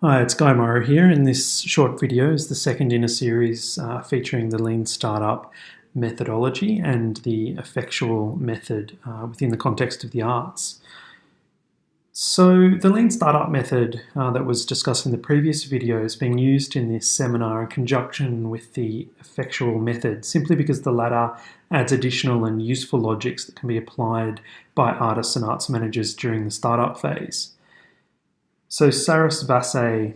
Hi, it's Guy Morrow here, and this short video is the second in a series featuring the Lean Startup methodology and the Effectual method within the context of the arts. So the Lean Startup method that was discussed in the previous video is being used in this seminar in conjunction with the Effectual method, simply because the latter adds additional and useful logics that can be applied by artists and arts managers during the startup phase. So Saras Vasse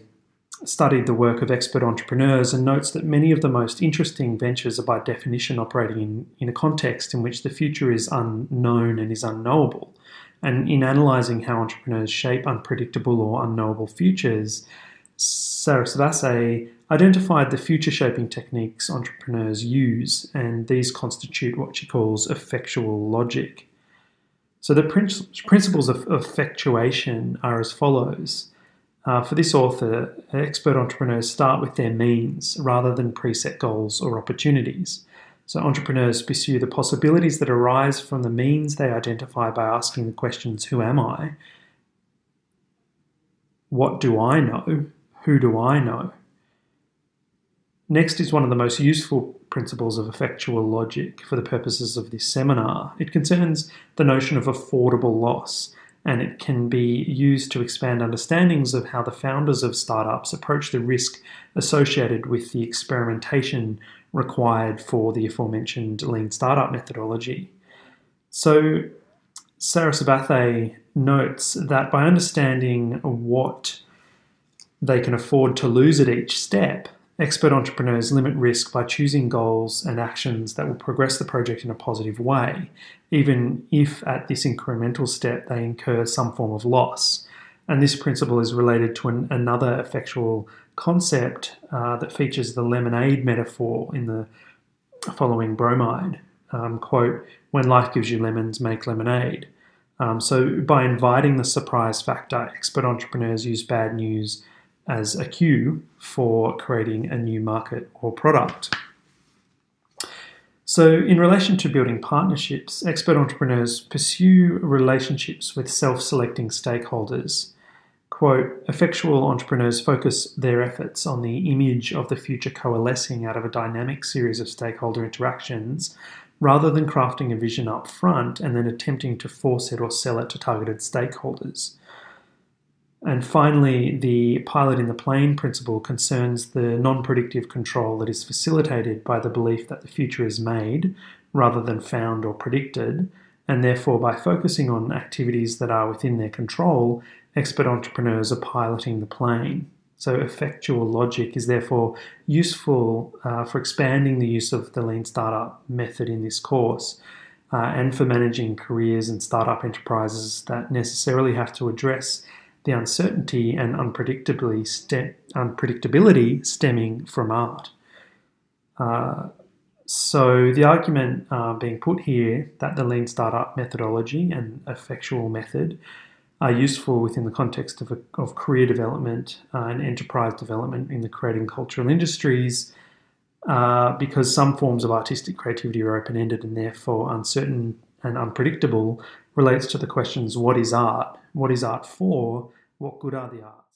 studied the work of expert entrepreneurs and notes that many of the most interesting ventures are by definition operating in a context in which the future is unknown and is unknowable. And in analysing how entrepreneurs shape unpredictable or unknowable futures, Saras Vasse identified the future-shaping techniques entrepreneurs use, and these constitute what she calls effectual logic. So the principles of effectuation are as follows. For this author, expert entrepreneurs start with their means rather than preset goals or opportunities. So entrepreneurs pursue the possibilities that arise from the means they identify by asking the questions, who am I? What do I know? Who do I know? Next is one of the most useful principles of effectual logic for the purposes of this seminar. It concerns the notion of affordable loss, and it can be used to expand understandings of how the founders of startups approach the risk associated with the experimentation required for the aforementioned Lean Startup methodology. So Saras Vasse notes that by understanding what they can afford to lose at each step, expert entrepreneurs limit risk by choosing goals and actions that will progress the project in a positive way, even if at this incremental step they incur some form of loss. And this principle is related to another effectual concept that features the lemonade metaphor in the following bromide. Quote, when life gives you lemons, make lemonade. So by inviting the surprise factor, expert entrepreneurs use bad news as a cue for creating a new market or product. So in relation to building partnerships, expert entrepreneurs pursue relationships with self-selecting stakeholders. Quote, effectual entrepreneurs focus their efforts on the image of the future coalescing out of a dynamic series of stakeholder interactions rather than crafting a vision up front and then attempting to force it or sell it to targeted stakeholders. And finally, the pilot in the plane principle concerns the non-predictive control that is facilitated by the belief that the future is made rather than found or predicted, and therefore by focusing on activities that are within their control, expert entrepreneurs are piloting the plane. So effectual logic is therefore useful for expanding the use of the Lean Startup method in this course and for managing careers and startup enterprises that necessarily have to address the uncertainty and unpredictability stemming from art. So the argument being put here that the Lean Startup methodology and effectual method are useful within the context of career development and enterprise development in the creative and cultural industries because some forms of artistic creativity are open-ended and therefore uncertain and unpredictable relates to the questions, what is art? What is art for? What good are the arts?